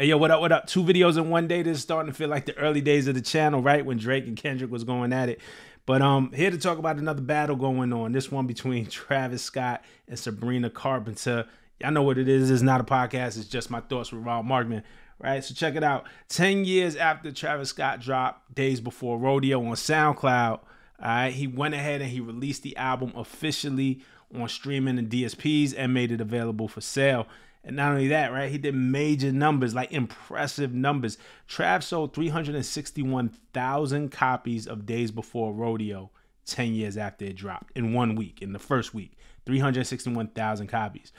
Hey, yo, what up, what up? 2 videos in one day. This is starting to feel like the early days of the channel, right? When Drake and Kendrick was going at it. But here to talk about another battle going on. This one between Travis Scott and Sabrina Carpenter. Y'all know what it is. It's not a podcast. It's just my thoughts with Ron Markman, right? So check it out. 10 years after Travis Scott dropped Days Before Rodeo on SoundCloud, all right, he went ahead and he released the album officially on streaming and DSPs and made it available for sale. And not only that, right, he did major numbers, like impressive numbers. Trav sold 361,000 copies of Days Before Rodeo 10 years after it dropped in 1 week, in the first week. 361,000 copies.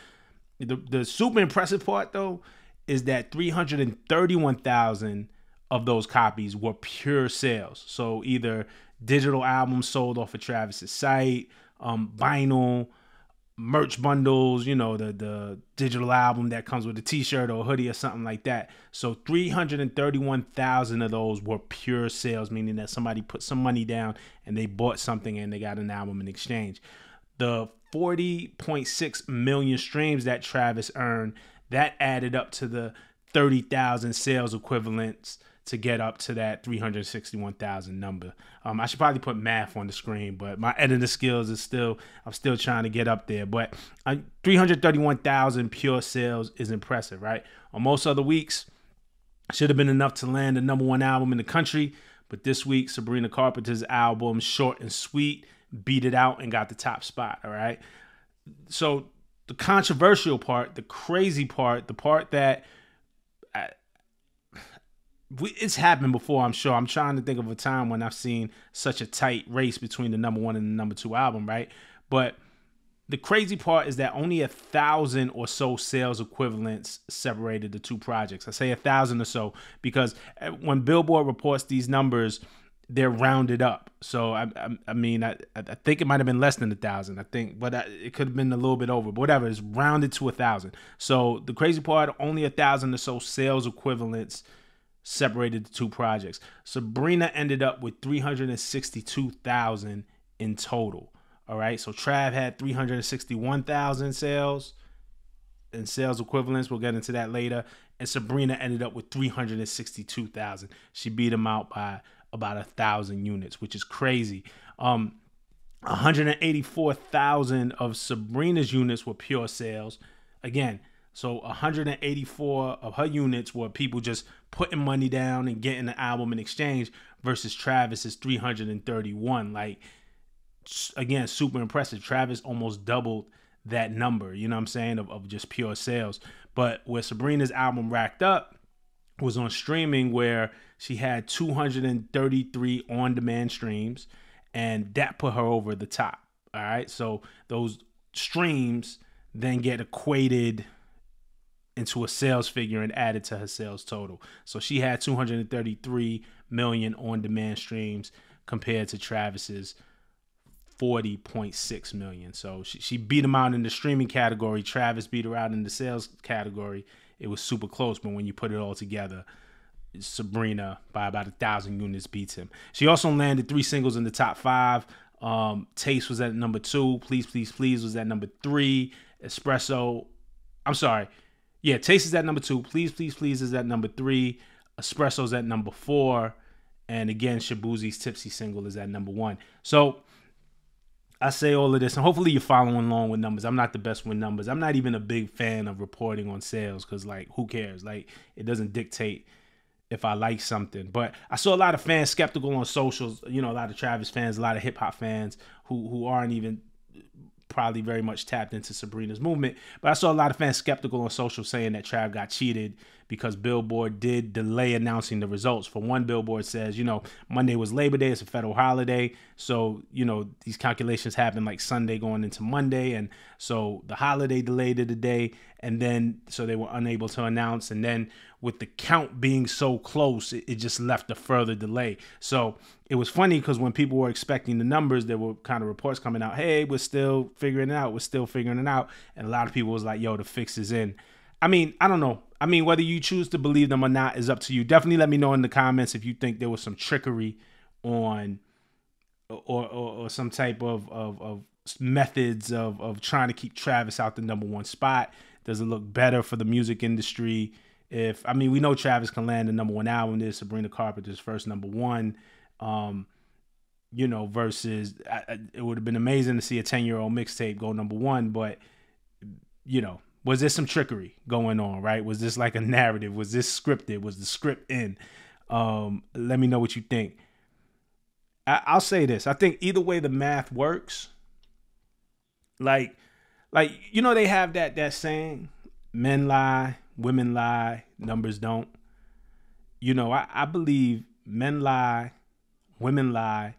The super impressive part, though, is that 331,000 of those copies were pure sales. So either digital albums sold off of Travis's site, vinyl, merch bundles, you know, the digital album that comes with a t-shirt or a hoodie or something like that. So 331,000 of those were pure sales, meaning that somebody put some money down and they bought something and they got an album in exchange. The 40.6 million streams that Travis earned, that added up to the 30,000 sales equivalents to get up to that 361,000 number. I should probably put math on the screen, but my editing skills is I'm still trying to get up there. But 331,000 pure sales is impressive, right? On most other weeks, should have been enough to land the #1 album in the country. But this week, Sabrina Carpenter's album, Short and Sweet, beat it out and got the top spot, all right? So the controversial part, the crazy part, the part that it's happened before, I'm sure. I'm trying to think of a time when I've seen such a tight race between the #1 and the #2 album, right? But the crazy part is that only 1,000 or so sales equivalents separated the two projects. I say 1,000 or so because when Billboard reports these numbers, they're rounded up. So I think it might have been less than 1,000. I think, but it could have been a little bit over. But whatever, it's rounded to 1,000. So the crazy part, only 1,000 or so sales equivalents separated the two projects. Sabrina ended up with 362,000 in total. All right, so Trav had 361,000 sales and sales equivalents. We'll get into that later. And Sabrina ended up with 362,000. She beat him out by about 1,000 units, which is crazy. 184,000 of Sabrina's units were pure sales. Again, so 184 of her units were people just putting money down and getting the album in exchange versus Travis's 331. Like, again, super impressive. Travis almost doubled that number, you know what I'm saying, of just pure sales. But where Sabrina's album racked up was on streaming, where she had 233 on-demand streams, and that put her over the top. All right, so those streams then get equated into a sales figure and added to her sales total. So she had 233 million on-demand streams compared to Travis's 40.6 million. So she beat him out in the streaming category. Travis beat her out in the sales category. It was super close, but when you put it all together, Sabrina by about 1,000 units beats him. She also landed 3 singles in the top 5. Taste was at number 2. Please, Please, Please was at number 3. Espresso, I'm sorry. Yeah, Taste is at number 2. Please, Please, Please is at number 3. Espresso's at number 4. And again, Shabuzi's Tipsy single is at number 1. So I say all of this, and hopefully you're following along with numbers. I'm not the best with numbers. I'm not even a big fan of reporting on sales because, like, who cares? Like, it doesn't dictate if I like something. But I saw a lot of fans skeptical on socials, you know, a lot of Travis fans, a lot of hip-hop fans who aren't even probably very much tapped into Sabrina's movement. But I saw a lot of fans skeptical on social saying that Trav got cheated because Billboard did delay announcing the results. For one, Billboard says, you know, Monday was Labor Day. It's a federal holiday. So, you know, these calculations happen like Sunday going into Monday. And so the holiday delayed it a day. And then so they were unable to announce. And then with the count being so close, it just left a further delay. So it was funny because when people were expecting the numbers, there were kind of reports coming out, hey, we're still figuring it out. We're still figuring it out. And a lot of people was like, yo, the fix is in. I mean, I don't know. I mean, whether you choose to believe them or not is up to you. Definitely let me know in the comments if you think there was some trickery on or some type of methods of trying to keep Travis out the #1 spot. Does it look better for the music industry I mean, we know Travis can land the #1 album. This Sabrina Carpenter's first #1. Versus it would have been amazing to see a 10-year-old mixtape go #1, but was there some trickery going on, right? Was this like a narrative? Was this scripted? Was the script in? Let me know what you think. I'll say this. I think either way the math works, like they have that saying, men lie, women lie, numbers don't. I believe men lie, women lie,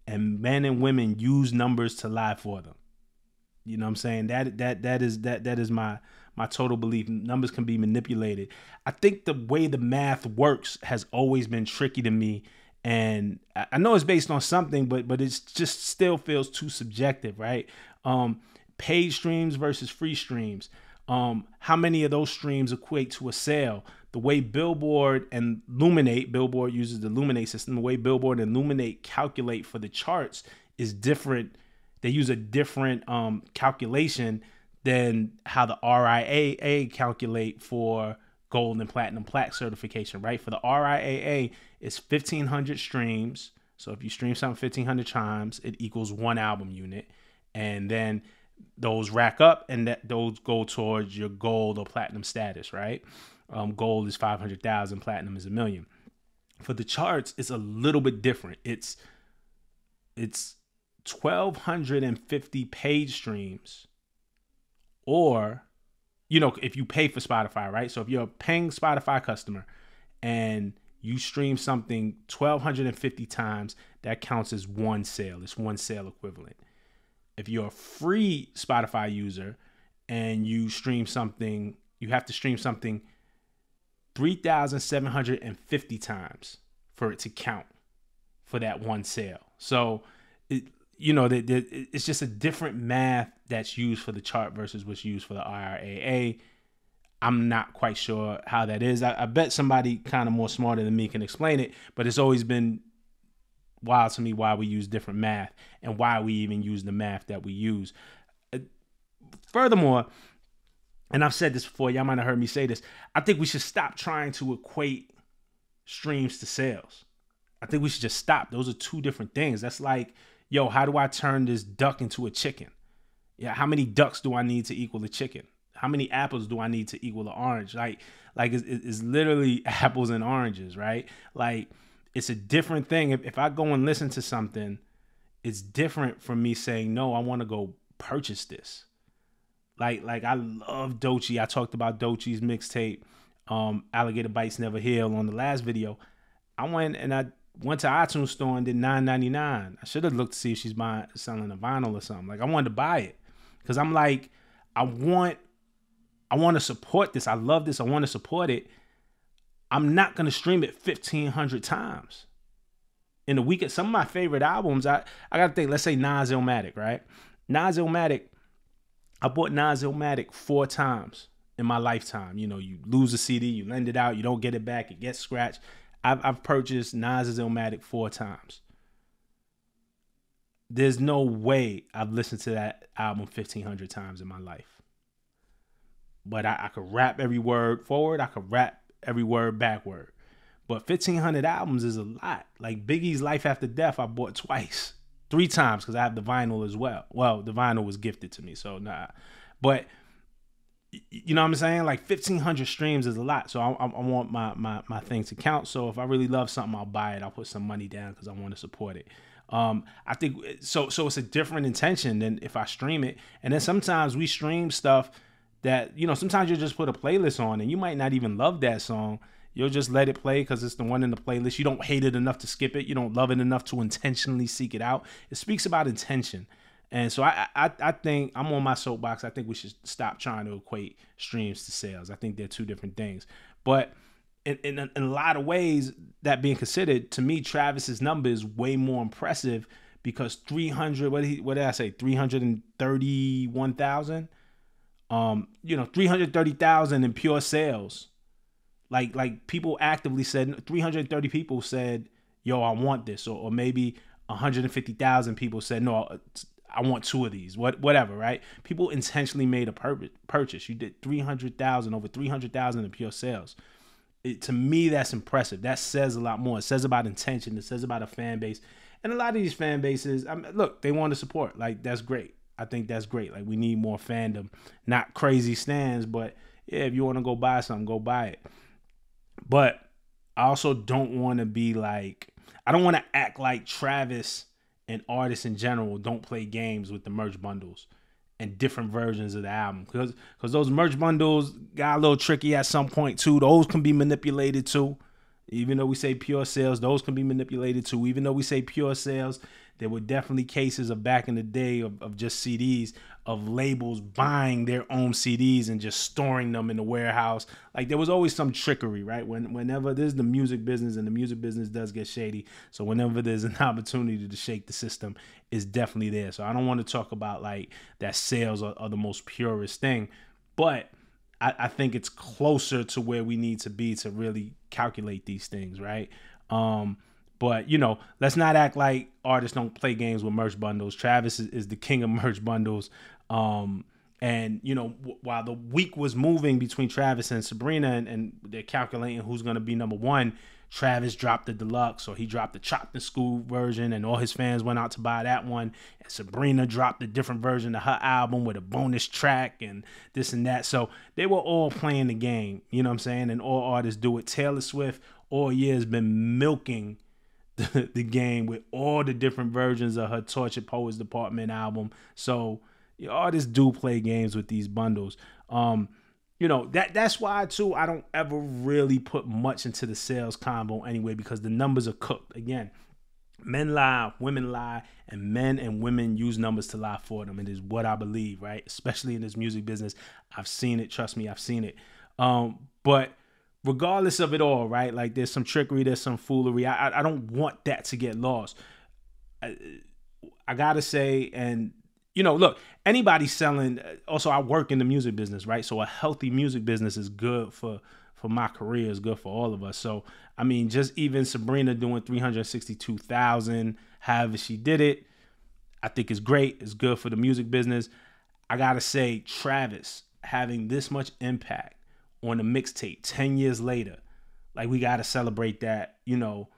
and men and women use numbers to lie for them. You know what I'm saying? That is my total belief. Numbers can be manipulated. I think the way the math works has always been tricky to me. And I know it's based on something, but it's just still feels too subjective, right? Paid streams versus free streams. How many of those streams equate to a sale? The way Billboard and Billboard uses the Luminate system, the way Billboard and Luminate calculate for the charts is different. They use a different calculation than how the RIAA calculate for gold and platinum plaque certification, right? For the RIAA, it's 1,500 streams. So if you stream something 1,500 times, it equals 1 album unit. And then those rack up and those go towards your gold or platinum status, right? Gold is 500,000, platinum is 1 million. For the charts, it's a little bit different. It's 1,250 paid streams, or if you pay for Spotify, right? So if you're a paying Spotify customer and you stream something 1,250 times, that counts as 1 sale. It's 1 sale equivalent. If you're a free Spotify user and you have to stream something 3,750 times for it to count for that 1 sale. So it's just a different math that's used for the chart versus what's used for the RIAA. I'm not quite sure how that is. I bet somebody kind of more smarter than me can explain it, but it's always been wild to me why we use different math and why we even use the math that we use. Furthermore, and I've said this before, y'all might have heard me say this, I think we should stop trying to equate streams to sales. I think we should just stop. Those are two different things. That's like, how do I turn this duck into a chicken? Yeah, how many ducks do I need to equal a chicken? How many apples do I need to equal an orange? Like it's literally apples and oranges, right? Like, it's a different thing. If I go and listen to something, it's different from me saying, no, I want to go purchase this. Like I love Doechii. I talked about Doechii's mixtape, Alligator Bites Never Heal, on the last video. I went to iTunes store and did $9.99. I should have looked to see if she's selling a vinyl or something. Like, I wanted to buy it because I'm like, I want to support this. I love this. I want to support it. I'm not going to stream it 1,500 times in a week. Some of my favorite albums, I got to think, let's say Nas Illmatic, right? Nas Illmatic, I bought Nas Illmatic 4 times in my lifetime. You lose a CD, you lend it out, you don't get it back, it gets scratched. I've purchased Nas Illmatic 4 times. There's no way I've listened to that album 1,500 times in my life. But I could rap every word forward, I could rap every word backward. But 1,500 albums is a lot. Like Biggie's Life After Death, I bought 3 times because I have the vinyl as well. Well, the vinyl was gifted to me, so nah. But you know what I'm saying? Like 1,500 streams is a lot. So I want my thing to count. So if I really love something, I'll buy it. I'll put some money down because I want to support it. I think so it's a different intention than if I stream it. And then sometimes we stream stuff that, sometimes you'll just put a playlist on and you might not even love that song. You'll just let it play because it's the one in the playlist. You don't hate it enough to skip it. You don't love it enough to intentionally seek it out. It speaks about intention. And so I think I'm on my soapbox. I think we should stop trying to equate streams to sales. I think they're two different things. But in a lot of ways, that being considered, to me, Travis's number is way more impressive because 300, what did I say? 331,000? 330,000 in pure sales. Like people actively said, 330 people said, yo, I want this. Or maybe 150,000 people said, no, I want 2 of these, whatever, right? People intentionally made a purchase. You did 300,000, over 300,000 in pure sales. to me, that's impressive. That says a lot more. It says about intention. It says about a fan base. And a lot of these fan bases, look, they want to support. Like, that's great. I think that's great. Like, we need more fandom. Not crazy stands, but yeah, if you want to go buy something, go buy it. But I also don't want to be like, I don't want to act like Travis and artists in general don't play games with the merch bundles and different versions of the album, because those merch bundles got a little tricky at some point too. Those can be manipulated too. Even though we say pure sales, those can be manipulated too. Even though we say pure sales, there were definitely cases of back in the day of just CDs, of labels buying their own CDs and just storing them in the warehouse. Like, there was always some trickery, right? Whenever there's the music business, and the music business does get shady. So whenever there's an opportunity to shake the system, it's definitely there. So I don't want to talk about like that sales are the most purest thing, but I think it's closer to where we need to be to really calculate these things, right? But, you know, let's not act like artists don't play games with merch bundles. Travis is the king of merch bundles. And, you know, while the week was moving between Travis and Sabrina, and they're calculating who's going to be number one, Travis dropped the deluxe, or he dropped the chopped and school version, and all his fans went out to buy that one. And Sabrina dropped a different version of her album with a bonus track and this and that. So they were all playing the game, you know what I'm saying? And all artists do it. Taylor Swift all year has been milking the game with all the different versions of her Tortured Poets Department album. So artists do play games with these bundles. You know, that's why too I don't ever really put much into the sales combo anyway, because the numbers are cooked. Again, men lie, women lie, and men and women use numbers to lie for them. It is what I believe, right? Especially in this music business. I've seen it. Trust me, I've seen it. But regardless of it all, right? Like, there's some trickery, there's some foolery. I don't want that to get lost. I gotta say, and you know, look, anybody selling, also I work in the music business, right? So a healthy music business is good for my career, is good for all of us. So, I mean, just even Sabrina doing 362,000, however she did it, I think is great. It's good for the music business. I gotta say, Travis having this much impact on the mixtape 10 years later, like, we gotta celebrate that. You know,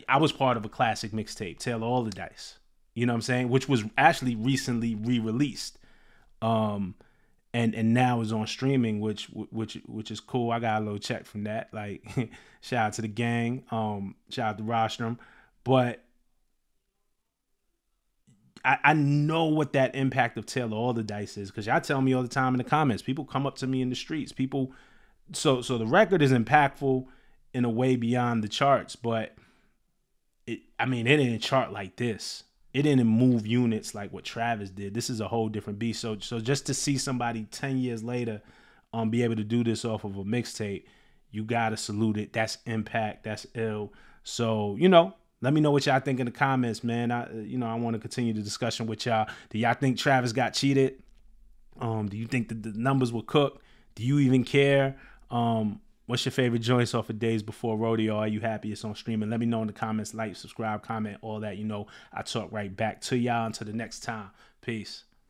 I was part of a classic mixtape, Taylor All the Dice. You know what I'm saying? Which was actually recently re-released. And now is on streaming, which is cool. I got a little check from that. Like, shout out to the gang. Shout out to Rostrum. But I know what that impact of Taylor All the Dice is, because y'all tell me all the time in the comments. People come up to me in the streets. People, so the record is impactful in a way beyond the charts, but it didn't chart like this. It didn't move units like what Travis did. This is a whole different beast. So just to see somebody 10 years later be able to do this off of a mixtape, you gotta salute it. That's impact. That's ill. So, you know, let me know what y'all think in the comments, man. I want to continue the discussion with y'all. Do y'all think Travis got cheated? Do you think that the numbers were cooked? Do you even care? What's your favorite joints off of Days Before Rodeo? Are you happy it's on streaming? Let me know in the comments. Like, subscribe, comment, all that. You know, I talk right back to y'all. Until the next time. Peace.